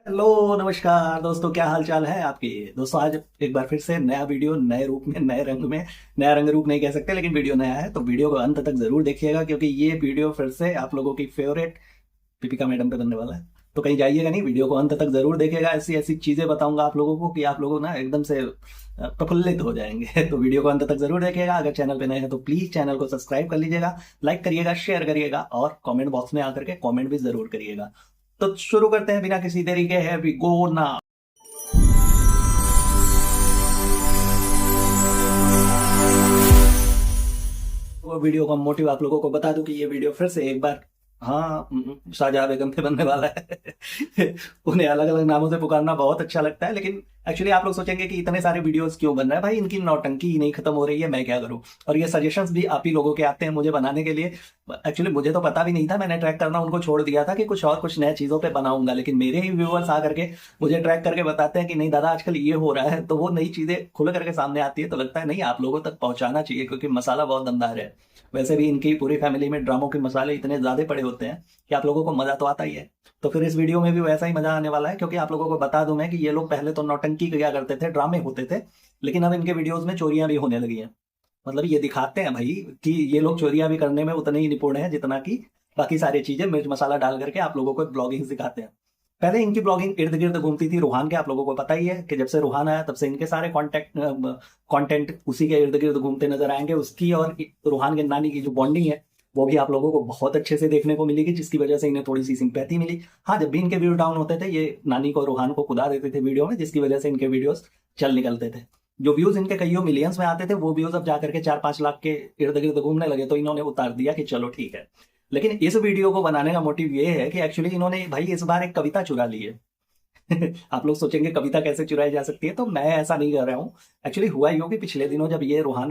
Hello, नमस्कार दोस्तों। क्या हाल चाल है आपके दोस्तों। आज एक बार फिर से नया वीडियो, नए रूप में, नए रंग में। नया रंग रूप नहीं कह सकते, लेकिन वीडियो नया है तो वीडियो को अंत तक जरूर देखिएगा, क्योंकि ये वीडियो फिर से आप लोगों की फेवरेट दीपिका मैडम पे बनने वाला है। तो कहीं जाइएगा नहीं, वीडियो को अंत तक जरूर देखिएगा। ऐसी ऐसी चीजें बताऊंगा आप लोगों को कि आप लोगों ना एकदम से प्रफुल्लित हो जाएंगे। तो वीडियो को अंत तक जरूर देखिएगा। अगर चैनल पे नए हैं तो प्लीज चैनल को सब्सक्राइब कर लीजिएगा, लाइक करिएगा, शेयर करिएगा और कमेंट बॉक्स में आकर के कमेंट भी जरूर करिएगा। तो शुरू करते हैं बिना किसी देरी के। है वी गो ना। वो वीडियो का मोटिव आप लोगों को बता दूं कि ये वीडियो फिर से एक बार, हाँ, शाहजहां बेगम पे बनने वाला है। उन्हें अलग अलग नामों से पुकारना बहुत अच्छा लगता है, लेकिन एक्चुअली आप लोग सोचेंगे कि इतने सारे वीडियोस क्यों बन रहे हैं भाई, इनकी नौटंकी ही नहीं खत्म हो रही है, मैं क्या करूं। और ये सजेशंस भी आप ही लोगों के आते हैं मुझे बनाने के लिए। एक्चुअली मुझे तो पता भी नहीं था, मैंने ट्रैक करना उनको छोड़ दिया था कि कुछ नए चीजों पे बनाऊंगा, लेकिन मेरे ही व्यूअर्स आ करके मुझे ट्रैक करके बताते हैं कि नहीं दादा आजकल ये हो रहा है, तो वो नई चीजें खुल करके सामने आती है, तो लगता है नहीं आप लोगों तक पहुंचाना चाहिए, क्योंकि मसाला बहुत दमदार है। वैसे भी इनकी पूरी फैमिली में ड्रामों के मसाले इतने ज्यादा पड़े होते हैं कि आप लोगों को मजा तो आता ही है। तो फिर इस वीडियो में भी वैसा ही मजा आने वाला है, क्योंकि आप लोगों को बता दूं मैं कि ये लोग पहले तो नौटंकी किया करते थे, ड्रामे होते थे, लेकिन अब इनके वीडियोस में चोरियां भी होने लगी हैं। मतलब ये दिखाते हैं भाई कि ये लोग चोरियां भी करने में उतने ही निपुण हैं जितना कि बाकी सारी चीजें मिर्च मसाला डाल करके आप लोगों को ब्लॉगिंग सिखाते हैं। पहले इनकी ब्लॉगिंग इर्द गिर्द घूमती थी रूहान के। आप लोगों को पता ही है कि जब से रूहान आया तब से इनके सारे कंटेंट उसी के इर्द गिर्द घूमते नजर आएंगे। उसकी और रूहान के नानी की जो बॉन्डिंग है वो भी आप लोगों को बहुत अच्छे से देखने को मिलेगी, जिसकी वजह से इन्हें थोड़ी सी सिंपैथी मिली। हाँ, जब भी इनके व्यू डाउन होते थे ये नानी को रूहान को कुदा देते थे वीडियो में, जिसकी वजह से इनके वीडियोस चल निकलते थे। जो व्यूज इनके कईयों मिलियंस में आते थे वो व्यूज अब जाकर के 4-5 लाख के इर्द गिर्द घूमने लगे, तो इन्होंने उतार दिया कि चलो ठीक है। लेकिन इस वीडियो को बनाने का मोटिव ये है कि एक्चुअली इन्होंने भाई इस बार एक कविता चुरा ली है। आप लोग सोचेंगे कविता कैसे चुराई जा सकती है, तो मैं ऐसा नहीं कर रहा हूँ। एक्चुअली हुआ यूं कि पिछले दिनों जब ये रूहान,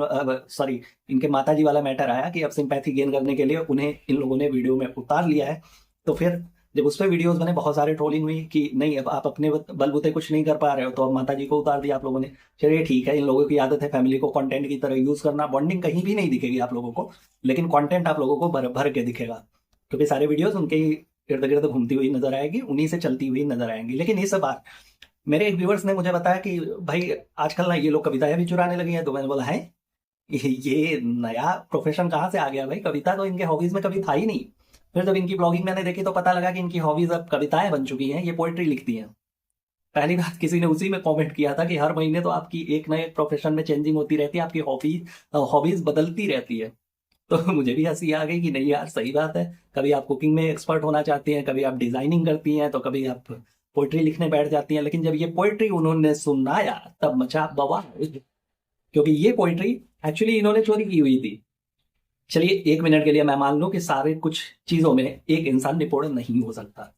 सॉरी, इनके माता जी वाला मैटर आया कि अब सिंपैथी गेन करने के लिए उन्हें इन लोगों ने वीडियो में उतार लिया है, तो फिर जब उस पर वीडियोस बने बहुत सारे ट्रोलिंग हुई कि नहीं अब आप अपने बलबूते कुछ नहीं कर पा रहे हो तो अब माता जी को उतार दिया आप लोगों ने। चलिए ठीक है, इन लोगों की आदत है फैमिली को कंटेंट की तरह यूज करना। बॉन्डिंग कहीं भी नहीं दिखेगी आप लोगों को, लेकिन कंटेंट आप लोगों को भर भर के दिखेगा, क्योंकि सारे वीडियोस उनके ही इर्द गिर्द घूमती हुई नजर आएगी, उन्हीं से चलती हुई नजर आएंगी। लेकिन इस बार मेरे एक व्यूवर्स ने मुझे बताया कि भाई आजकल ना ये लोग कविताएं भी चुराने लगी हैं। तो मैंने बोला है ये नया प्रोफेशन कहाँ से आ गया भाई, कविता तो इनके हॉबीज में कभी था ही नहीं। फिर जब इनकी ब्लॉगिंग मैंने देखी तो पता लगा कि इनकी हॉबीज अब कविताएं बन चुकी हैं, ये पोएट्री लिखती हैं। पहली बात, किसी ने उसी में कमेंट किया था कि हर महीने तो आपकी एक नए प्रोफेशन में चेंजिंग होती रहती है, आपकी हॉबीज हॉबीज बदलती रहती है। तो मुझे भी हंसी आ गई कि नहीं यार सही बात है। कभी आप कुकिंग में एक्सपर्ट होना चाहती हैं, कभी आप डिजाइनिंग करती हैं, तो कभी आप पोइट्री लिखने बैठ जाती हैं। लेकिन जब ये पोइट्री उन्होंने सुनाया तब मचा बवाल, क्योंकि ये पोइट्री एक्चुअली इन्होंने चोरी की हुई थी। चलिए एक मिनट के लिए मैं मान लूं कि सारे कुछ चीजों में एक इंसान निपुण नहीं हो सकता,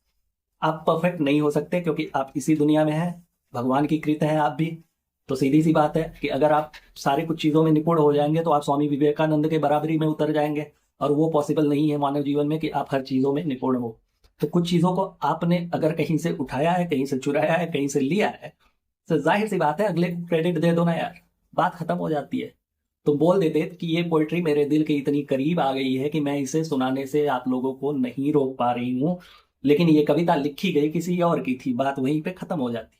आप परफेक्ट नहीं हो सकते, क्योंकि आप इसी दुनिया में हैं, भगवान की कृत हैं आप भी। तो सीधी सी बात है कि अगर आप सारी कुछ चीजों में निपुण हो जाएंगे तो आप स्वामी विवेकानंद के बराबरी में उतर जाएंगे, और वो पॉसिबल नहीं है मानव जीवन में कि आप हर चीजों में निपुण हो। तो कुछ चीजों को आपने अगर कहीं से उठाया है, कहीं से चुराया है, कहीं से लिया है, तो जाहिर सी बात है अगले को क्रेडिट दे दो ना यार, बात खत्म हो जाती है। तो बोल देते कि ये पोइट्री मेरे दिल के इतनी करीब आ गई है कि मैं इसे सुनाने से आप लोगों को नहीं रोक पा रही हूँ, लेकिन ये कविता लिखी गई किसी और की थी, बात वहीं पे खत्म हो जाती।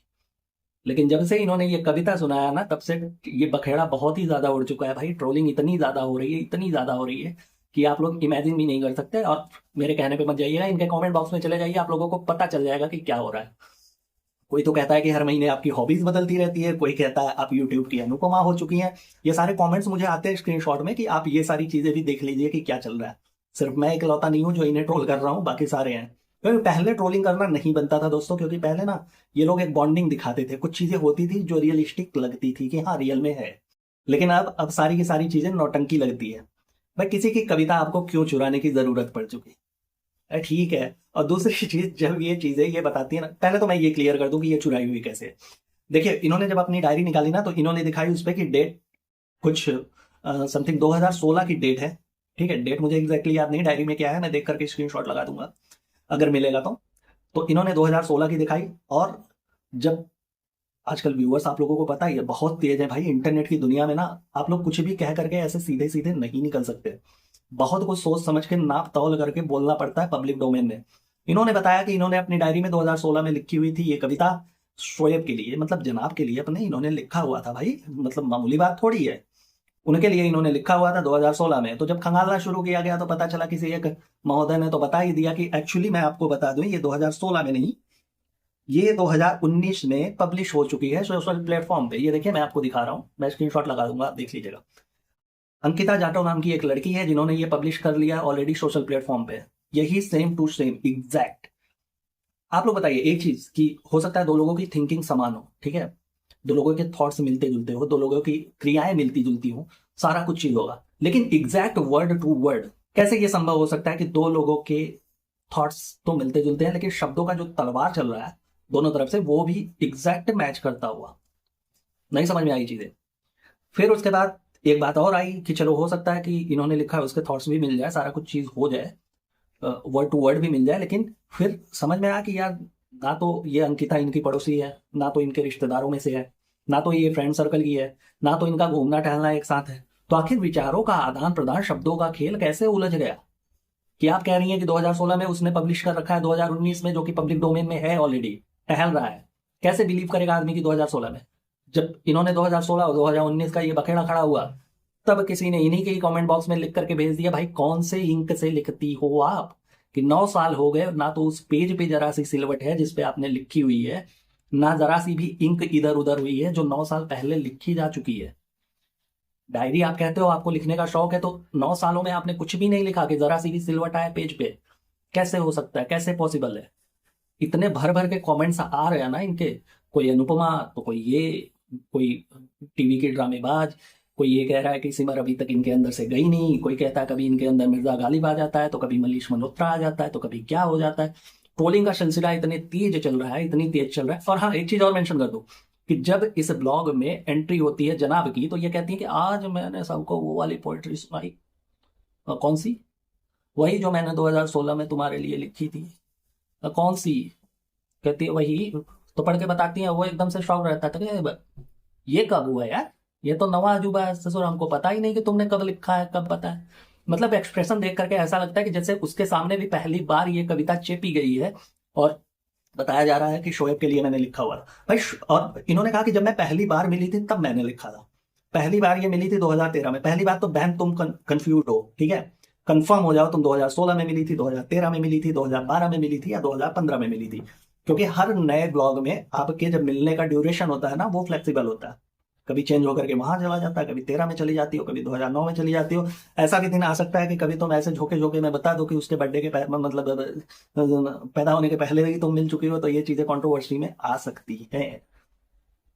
लेकिन जब से इन्होंने ये कविता सुनाया ना तब से ये बखेड़ा बहुत ही ज्यादा उड़ चुका है भाई। ट्रोलिंग इतनी ज्यादा हो रही है, इतनी ज्यादा हो रही है कि आप लोग इमेजिन भी नहीं कर सकते। और मेरे कहने पे मत जाइएगा, इनके कमेंट बॉक्स में चले जाइए, आप लोगों को पता चल जाएगा कि क्या हो रहा है। कोई तो कहता है कि हर महीने आपकी हॉबीज बदलती रहती है, कोई कहता है आप यूट्यूब की अनुपमा हो चुकी हैं। ये सारे कमेंट्स मुझे आते हैं स्क्रीनशॉट में कि आप ये सारी चीजें भी देख लीजिए कि क्या चल रहा है। सिर्फ मैं इकलौता नहीं हूं जो इन्हें ट्रोल कर रहा हूँ, बाकी सारे हैं। क्योंकि पहले ट्रोलिंग करना नहीं बनता था दोस्तों, क्योंकि पहले ना ये लोग एक बॉन्डिंग दिखाते थे, कुछ चीजें होती थी जो रियलिस्टिक लगती थी कि हाँ रियल में है। लेकिन अब सारी की सारी चीजें नौटंकी लगती है। भाई किसी की कविता आपको क्यों चुराने की जरूरत पड़ चुकी? ठीक है। और दूसरी चीज, जब ये चीजें ये बताती है ना, पहले तो मैं ये क्लियर कर दूं कि ये चुराई हुई कैसे है। देखिए इन्होंने जब अपनी डायरी निकाली ना तो इन्होंने दिखाई उस पर कि डेट कुछ समथिंग 2016 की डेट है। ठीक है, डेट मुझे एग्जैक्टली याद नहीं डायरी में क्या है, मैं देख करके स्क्रीनशॉट लगा दूंगा अगर मिलेगा तो इन्होंने 2016 की दिखाई। और जब आजकल व्यूअर्स आप लोगों को पता ही है बहुत तेज है भाई, इंटरनेट की दुनिया में ना आप लोग कुछ भी कह करके ऐसे सीधे सीधे नहीं निकल सकते, बहुत कुछ सोच समझ के नाप तौल करके बोलना पड़ता है पब्लिक डोमेन में। इन्होंने बताया कि इन्होंने अपनी डायरी में 2016 में लिखी हुई थी ये कविता शोएब के लिए, मतलब जनाब के लिए अपने इन्होंने लिखा हुआ था भाई, मतलब मामूली बात थोड़ी है, उनके लिए इन्होंने लिखा हुआ था 2016 में। तो जब खंगालना शुरू किया गया तो पता चला किसी एक महोदय ने तो बता ही दिया कि एक्चुअली मैं आपको बता दूं ये 2016 में नहीं, ये 2019 में पब्लिश हो चुकी है सोशल प्लेटफॉर्म पे। ये देखिए मैं आपको दिखा रहा हूँ, मैं स्क्रीनशॉट लगा दूंगा, आप देख लीजिएगा। अंकिता जाटव नाम की एक लड़की है जिन्होंने ये पब्लिश कर लिया ऑलरेडी सोशल प्लेटफॉर्म पे, यही सेम टू सेम एग्जैक्ट। आप लोग बताइए एक चीज कि हो सकता है दो लोगों की थिंकिंग समान हो, ठीक है, दो लोगों के थॉट्स मिलते जुलते हो, दो लोगों की क्रियाएं मिलती जुलती हो, सारा कुछ चीज होगा, लेकिन एग्जैक्ट वर्ड टू वर्ड कैसे ये संभव हो सकता है कि दो लोगों के थॉट्स तो मिलते जुलते हैं लेकिन शब्दों का जो तलवार चल रहा है दोनों तरफ से वो भी एग्जैक्ट मैच करता हुआ। नहीं समझ में आई चीजें। फिर उसके बाद एक बात और आई कि चलो हो सकता है कि इन्होंने लिखा है उसके थॉट्स भी मिल जाए, सारा कुछ चीज हो जाए, वर्ड टू वर्ड भी मिल जाए, लेकिन फिर समझ में आया कि यार ना तो ये अंकिता इनकी पड़ोसी है, ना तो इनके रिश्तेदारों में से है, ना तो ये फ्रेंड सर्कल की है, ना तो इनका घूमना टहलना एक साथ है। तो आखिर विचारों का आदान प्रदान, शब्दों का खेल कैसे उलझ गया कि आप कह रही हैं कि 2016 में उसने पब्लिश कर रखा है 2019 में, जो कि पब्लिक डोमेन में है ऑलरेडी, टहल रहा है। कैसे बिलीव करेगा आदमी की 2016 में? जब इन्होंने 2016 और 2019 का ये बखेड़ा खड़ा हुआ तब किसी ने इन्हीं के ही कमेंट बॉक्स में लिख करके भेज दिया, भाई कौन से इंक से लिखती हो आप, कि 9 साल हो गए, ना तो उस पेज पे जरा सी सिलवट है जिसपे आपने लिखी हुई है, ना जरा सी भी इंक इधर उधर हुई है जो 9 साल पहले लिखी जा चुकी है। डायरी आप कहते हो आपको लिखने का शौक है, तो 9 सालों में आपने कुछ भी नहीं लिखा कि जरा सी भी सिलवट आए पेज पे? कैसे हो सकता है, कैसे पॉसिबल है? इतने भर भर के कमेंट्स आ रहे हैं ना इनके, कोई अनुपमा तो कोई ये, कोई टीवी के ड्रामेबाज, कोई ये कह रहा है कि सिमर अभी तक इनके अंदर से गई नहीं, कोई कहता है कभी इनके अंदर मिर्जा गालिब आ जाता है, तो कभी मनीष मल्होत्रा आ जाता है, तो कभी क्या हो जाता है। ट्रोलिंग का सिलसिला इतने तेज चल रहा है, इतनी तेज चल रहा है। और हाँ एक चीज और मेंशन कर दूं कि जब इस ब्लॉग में एंट्री होती है जनाब की तो ये कहती है कि आज मैंने सबको वो वाली पोएट्री सुनाई। कौन सी? वही जो मैंने 2016 में तुम्हारे लिए लिखी थी। कौन सी? कहती है वही। तो पढ़ के बताती है, वो एकदम से शॉक रहता था कि ये कब हुआ यार, ये तो नवा अजूबा है ससुर, हमको पता ही नहीं कि तुमने कब लिखा है, कब पता है। मतलब एक्सप्रेशन देख करके ऐसा लगता है कि जैसे उसके सामने भी पहली बार ये कविता चेपी गई है और बताया जा रहा है कि शोएब के लिए मैंने लिखा हुआ था भाई। और इन्होंने कहा कि जब मैं पहली बार मिली थी तब मैंने लिखा था। पहली बार ये मिली थी 2013 में। पहली बात तो बहन तुम कंफ्यूज हो, ठीक है, कंफर्म हो जाओ, तुम 2016 में मिली थी, 2013 में मिली थी, 2012 में मिली थी या 2015 में मिली थी? क्योंकि हर नए ब्लॉग में आपके जब मिलने का ड्यूरेशन होता है ना वो फ्लेक्सिबल होता है, कभी चेंज होकर के वहां चला जाता है, कभी 13 में चली जाती हो, कभी 2009 में चली जाती हो। ऐसा भी दिन आ सकता है कि कभी तुम ऐसे झोंके झोंके में बता दो कि उसके बर्थडे के मतलब पैदा होने के पहले ही तुम मिल चुकी हो, तो ये चीजें कंट्रोवर्सी में आ सकती है।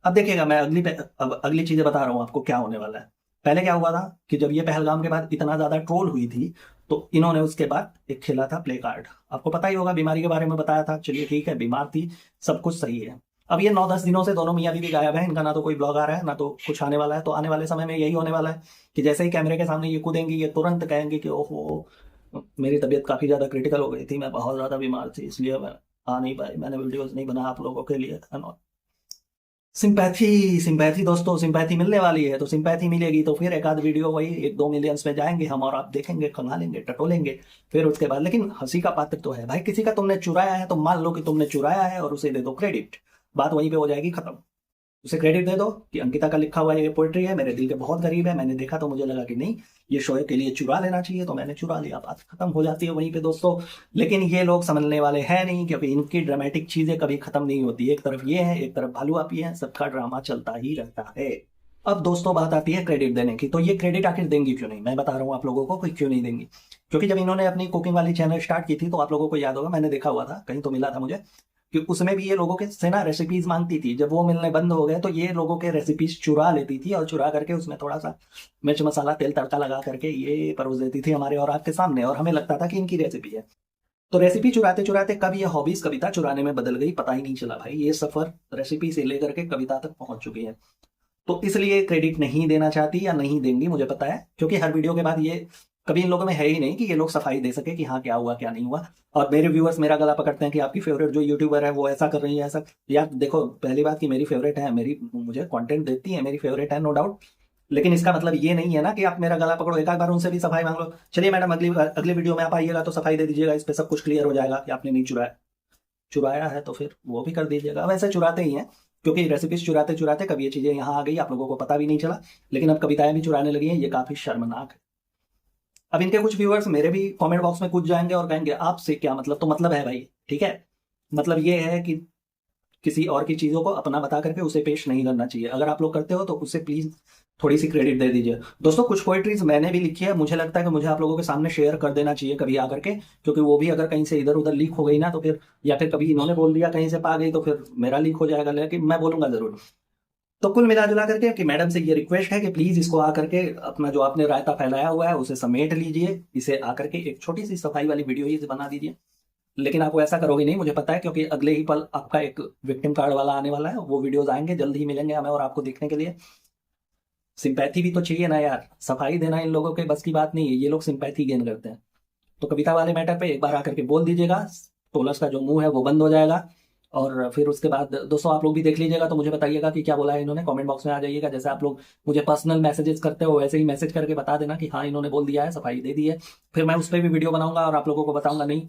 अब देखिएगा मैं अब अगली चीजें बता रहा हूँ आपको क्या होने वाला है। पहले क्या हुआ था कि जब ये पहलगाम के बाद इतना ज्यादा ट्रोल हुई थी तो इन्होंने उसके बाद एक खेला था प्ले कार्ड, आपको पता ही होगा, बीमारी के बारे में बताया था, चलिए ठीक है बीमार थी, सब कुछ सही है। अब ये 9-10 दिनों से दोनों मियाँ बीवी गायब है, इनका ना तो कोई ब्लॉग आ रहा है ना तो कुछ आने वाला है। तो आने वाले समय में यही होने वाला है कि जैसे ही कैमरे के सामने ये कूदेंगी ये तुरंत कहेंगे कि ओहो मेरी तबीयत काफी ज्यादा क्रिटिकल हो गई थी, मैं बहुत ज्यादा बीमार थी इसलिए मैं आ नहीं पाई, मैंने वीडियोस नहीं बना आप लोगों के लिए। सिंपैथी, सिंपैथी दोस्तों, सिंपैथी मिलने वाली है। तो सिंपैथी मिलेगी तो फिर एक आध वीडियो वही 1-2 मिलियंस में जाएंगे हम और आप देखेंगे, खंगालेंगे, टटोलेंगे। फिर उसके बाद लेकिन हंसी का पात्र तो है भाई, किसी का तुमने चुराया है तो मान लो कि तुमने चुराया है और उसे दे दो क्रेडिट, बात वहीं पे हो जाएगी खत्म। उसे क्रेडिट दे दो कि अंकिता का लिखा हुआ ये पोएट्री है, मेरे दिल के बहुत करीब है, मैंने देखा तो मुझे लगा कि नहीं ये शोएब के लिए चुरा लेना चाहिए तो मैंने चुरा लिया, बात खत्म हो जाती है वहीं पे दोस्तों। लेकिन ये लोग समझने वाले हैं नहीं क्योंकि इनकी ड्रामेटिक चीजें कभी खत्म नहीं होती, एक तरफ ये है एक तरफ भालू आपी है, सबका ड्रामा चलता ही रहता है। अब दोस्तों बात आती है क्रेडिट देने की, तो ये क्रेडिट आखिर देंगी क्यों नहीं, मैं बता रहा हूँ आप लोगों को कि क्यों नहीं देंगी। क्योंकि जब इन्होंने अपनी कुकिंग वाली चैनल स्टार्ट की थी तो आप लोगों को याद होगा, मैंने देखा हुआ था कहीं तो मिला था मुझे कि उसमें भी ये लोगों के से ना रेसिपीज मांगती थी। जब वो मिलने बंद हो गए तो ये लोगों के रेसिपीज चुरा लेती थी और चुरा करके उसमें थोड़ा सा मिर्च मसाला तेल तड़का लगा करके ये परोस देती थी हमारे और आपके सामने, और हमें लगता था कि इनकी रेसिपी है। तो रेसिपी चुराते चुराते कब ये हॉबीज कविता चुराने में बदल गई पता ही नहीं चला भाई। ये सफर रेसिपी से लेकर के कविता तक पहुंच चुकी है। तो इसलिए क्रेडिट नहीं देना चाहती या नहीं देंगी मुझे पता है, क्योंकि हर वीडियो के बाद ये कभी इन लोगों में है ही नहीं कि ये लोग सफाई दे सके कि हाँ क्या हुआ क्या नहीं हुआ। और मेरे व्यूअर्स मेरा गला पकड़ते हैं कि आपकी फेवरेट जो यूट्यूबर है वो ऐसा कर रही है ऐसा। यार देखो पहली बात कि मेरी फेवरेट है, मेरी मुझे कंटेंट देती है, मेरी फेवरेट है नो डाउट, लेकिन इसका मतलब ये नहीं है ना कि आप मेरा गला पकड़ो, एक आध बार उनसे भी सफाई मांग लो। चलिए मैडम, अगली अगले वीडियो में आप आइएगा तो सफाई दे दीजिएगा, इस पे सब कुछ क्लियर हो जाएगा कि आपने नहीं चुराया। चुराया है तो फिर वो भी कर दीजिएगा। वैसे चुराते ही हैं, क्योंकि रेसिपीज चुराते चुराते कभी ये चीजें यहाँ आ गई, आप लोगों को पता भी नहीं चला, लेकिन अब कविताएं भी चुराने लगी हैं, ये काफी शर्मनाक है। अब इनके कुछ व्यूअर्स मेरे भी कमेंट बॉक्स में कूद जाएंगे और कहेंगे आपसे क्या मतलब, तो मतलब है भाई, ठीक है, मतलब ये है कि किसी और की चीजों को अपना बता करके उसे पेश नहीं करना चाहिए। अगर आप लोग करते हो तो उसे प्लीज थोड़ी सी क्रेडिट दे दीजिए। दोस्तों कुछ पोएट्रीज मैंने भी लिखी है, मुझे लगता है कि मुझे आप लोगों के सामने शेयर कर देना चाहिए कभी आकर के, क्योंकि वो भी अगर कहीं से इधर उधर लीक हो गई ना तो फिर, या फिर कभी इन्होंने बोल दिया कहीं से पा गई तो फिर मेरा लीक हो जाएगा, लेकिन मैं बोलूंगा जरूर। तो कुल मिला जुला करके कि मैडम से ये रिक्वेस्ट है कि प्लीज इसको आकर के अपना जो आपने रायता फैलाया हुआ है उसे समेट लीजिए, इसे आकर के एक छोटी सी सफाई वाली वीडियो ही बना दीजिए। लेकिन आप वो ऐसा करोगे नहीं, मुझे पता है, क्योंकि अगले ही पल आपका एक विक्टिम कार्ड वाला आने वाला है, वो वीडियोस आएंगे, जल्द ही मिलेंगे हमें और आपको देखने के लिए। सिंपैथी भी तो चाहिए ना यार, सफाई देना इन लोगों के बस की बात नहीं है, ये लोग सिंपैथी गेन करते हैं। तो कविता वाले मैटर पे एक बार आकर के बोल दीजिएगा, टोलर्स का जो मुंह है वो बंद हो जाएगा। और फिर उसके बाद दोस्तों आप लोग भी देख लीजिएगा, तो मुझे बताइएगा कि क्या बोला है इन्होंने, कमेंट बॉक्स में आ जाइएगा। जैसे आप लोग मुझे पर्सनल मैसेजेस करते हो वैसे ही मैसेज करके बता देना कि हाँ इन्होंने बोल दिया है, सफाई दे दी है। फिर मैं उस पर भी वीडियो बनाऊंगा और आप लोगों को बताऊंगा नहीं,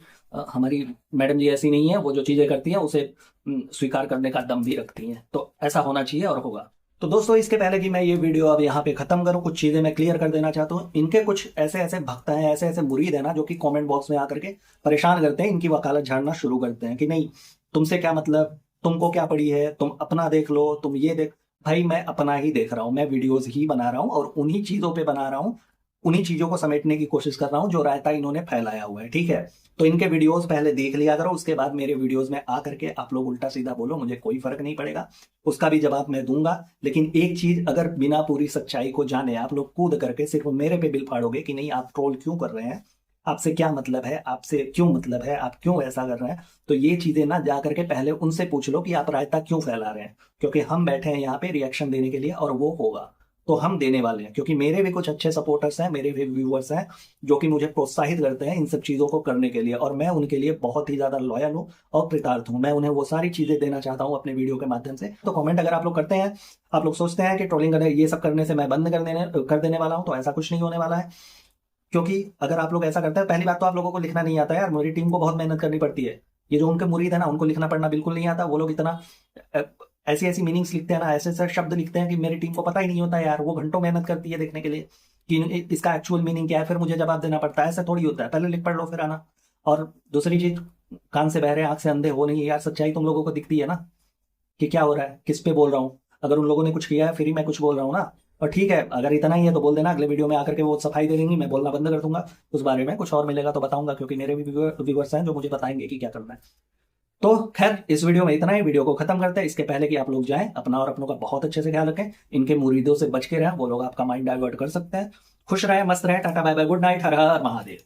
हमारी मैडम जी ऐसी नहीं है, वो जो चीजें करती हैं उसे स्वीकार करने का दम भी रखती हैं। तो ऐसा होना चाहिए और होगा। तो दोस्तों इसके पहले कि मैं ये वीडियो अब यहाँ पे खत्म करूं, कुछ चीजें मैं क्लियर कर देना चाहता हूँ। इनके कुछ ऐसे ऐसे भक्त हैं, ऐसे ऐसे मुरीद हैं ना, जो कि कमेंट बॉक्स में आकर के परेशान करते हैं, इनकी वकालत झाड़ना शुरू करते हैं कि नहीं तुमसे क्या मतलब, तुमको क्या पड़ी है, तुम अपना देख लो, तुम ये देख। भाई मैं अपना ही देख रहा हूँ, मैं वीडियोज ही बना रहा हूँ और उन्हीं चीजों पे बना रहा हूँ, उन्हीं चीजों को समेटने की कोशिश कर रहा हूँ जो रायता इन्होंने फैलाया हुआ है, ठीक है। तो इनके वीडियोस पहले देख लिया करो, उसके बाद मेरे वीडियोस में आकर के आप लोग उल्टा सीधा बोलो, मुझे कोई फर्क नहीं पड़ेगा, उसका भी जवाब मैं दूंगा। लेकिन एक चीज, अगर बिना पूरी सच्चाई को जाने आप लोग कूद करके सिर्फ मेरे पे बिल फाड़ोगे कि नहीं आप ट्रोल क्यों कर रहे हैं, आपसे क्या मतलब है, आपसे क्यों मतलब है, आप क्यों ऐसा कर रहे हैं, तो ये चीजें ना जा करके पहले उनसे पूछ लो कि आप रायता क्यों फैला रहे हैं। क्योंकि हम बैठे हैं यहाँ पे रिएक्शन देने के लिए और वो होगा तो हम देने वाले हैं, क्योंकि मेरे भी कुछ अच्छे सपोर्टर्स हैं, मेरे भी व्यूअर्स हैं जो कि मुझे प्रोत्साहित करते हैं इन सब चीजों को करने के लिए, और मैं उनके लिए बहुत ही ज्यादा लॉयल हूँ और कृतार्थ हूँ। मैं उन्हें वो सारी चीजें देना चाहता हूँ अपने वीडियो के माध्यम से। तो कमेंट अगर आप लोग करते हैं, आप लोग सोचते हैं कि ट्रोलिंग करने, ये सब करने से मैं बंद कर देने वाला हूँ, तो ऐसा कुछ नहीं होने वाला है। क्योंकि अगर आप लोग ऐसा करते हैं, पहली बात तो आप लोगों को लिखना नहीं आता यार, मेरी टीम को बहुत मेहनत करनी पड़ती है। ये जो उनके मुरीद है ना, उनको लिखना पढ़ना बिल्कुल नहीं आता। वो लोग इतना अ, ऐसी ऐसी मीनिंग्स लिखते हैं ना, ऐसे ऐसे शब्द लिखते हैं कि मेरी टीम को पता ही नहीं होता यार। वो घंटों मेहनत करती है देखने के लिए कि इसका एक्चुअल मीनिंग क्या है, फिर मुझे जवाब देना पड़ता है। ऐसा थोड़ी होता है, पहले लिख पढ़ लो फिर आना। और दूसरी चीज, कान से बहरे आंख से अंधे हो नहीं यार, सच्चाई तुम लोगों को दिखती है ना कि क्या हो रहा है, किस पे बोल रहा हूँ। अगर उन लोगों ने कुछ किया है फिर ही मैं कुछ बोल रहा हूँ ना। और ठीक है, अगर इतना ही है तो बोल देना, अगले वीडियो में आकर के वो सफाई दे देंगी, मैं बोलना बंद कर दूंगा उस बारे में। कुछ और मिलेगा तो बताऊंगा, क्योंकि मेरे भी व्यूअर्स हैं जो मुझे बताएंगे कि क्या करना है। तो खैर इस वीडियो में इतना ही, वीडियो को खत्म करते हैं। इसके पहले कि आप लोग जाएं, अपना और अपनों का बहुत अच्छे से ख्याल रखें, इनके मुरीदों से बच के रहें, वो लोग आपका माइंड डाइवर्ट कर सकते हैं। खुश रहें, मस्त रहें, tata bye bye, good night, Har Har Mahadev.